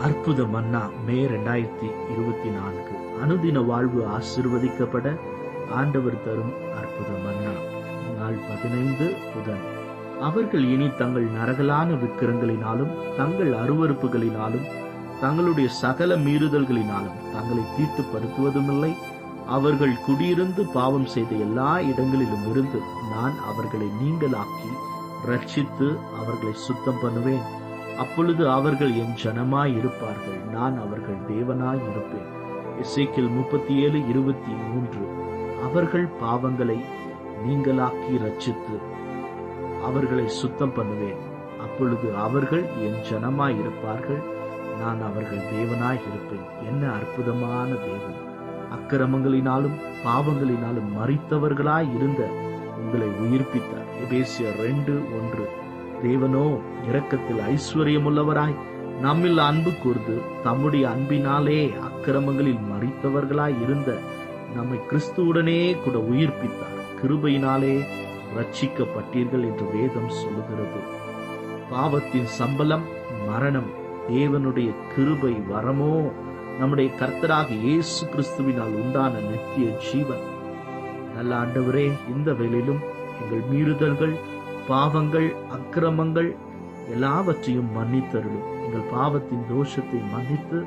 அற்புத மன்னா மே 2024. அனுதின வாழ்வு ஆசீர்வதிக்கப்பட ஆண்டவர் தரும் அற்புத மன்னா. நாள் 15 புதன். அவர்கள் இனி தங்கள் நரகலான விக்கிரங்களினாலும் தங்கள் அருவருப்புகளினாலும் தங்களுடைய சகல மீறுதல்களினாலும் தங்களை தீட்டுப்படுத்துவதுமில்லை. அவர்கள் குடியிருந்து பாவம் செய்த எல்லா இடங்களிலும் இருந்து நான் அவர்களை நீங்களாக்கி ரட்சித்து அவர்களை சுத்தம் பண்ணுவேன். அப்பொழுது அவர்கள் என் ஜனமாய் இருப்பார்கள், நான் அவர்கள் தேவனாய் இருப்பேன். எசேக்கியேல் 37:23. அவர்கள் பாவங்களை நீங்களாக்கி ரட்சித்து அவர்களை சுத்தம் பண்ணுவேன். அப்பொழுது அவர்கள் என் ஜனமாய் இருப்பார்கள், நான் அவர்கள் தேவனாய் இருப்பேன். என்ன அற்புதமான தேவன்! அக்கிரமங்களினாலும் பாவங்களினாலும் மரித்தவர்களாய் இருந்த உங்களை உயிர்ப்பித்தார். எபேசியர் 2:1. தேவனோ இரக்கத்தில் ஐஸ்வர்யமுள்ளவராய் நம்மில் அன்பு கூர்ந்து தம்முடைய அன்பினாலே அக்கிரமங்களில் மரித்தவர்களாய் இருந்த நம்மை கிறிஸ்துவுடனே கூட உயிர்ப்பித்தார். கிருபையினாலே ரட்சிக்கப்பட்டீர்கள் என்று வேதம் சொல்லுகிறது. பாவத்தின் சம்பளம் மரணம். தேவனுடைய கிருபை வரமோ நம்முடைய கர்த்தராக இயேசு கிறிஸ்துவினால் உண்டான நித்திய ஜீவன். நல்ல ஆண்டவரே, இந்த வேளையிலும் எங்கள் மீறுதல்கள், பாவங்கள், அக்கிரமங்கள் எல்லாவற்றையும் மன்னித்தருளும். எங்கள் பாவத்தின் தோஷத்தை மன்னித்து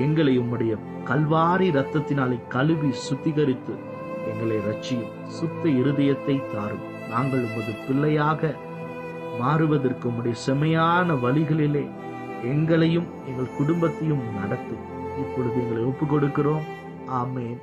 எங்களை உம்முடைய கல்வாரி இரத்தத்தினாலே கழுவி சுத்திகரித்து எங்களை ரட்சியும். சுத்த இருதயத்தை தாரும். நாங்கள் உமது பிள்ளையாக மாறுவதற்கு உம்முடைய செமையான வழிகளிலே எங்களையும் எங்கள் குடும்பத்தையும் நடத்தும். இப்பொழுது எங்களை ஒப்புக் கொடுக்கிறோம். ஆமென்.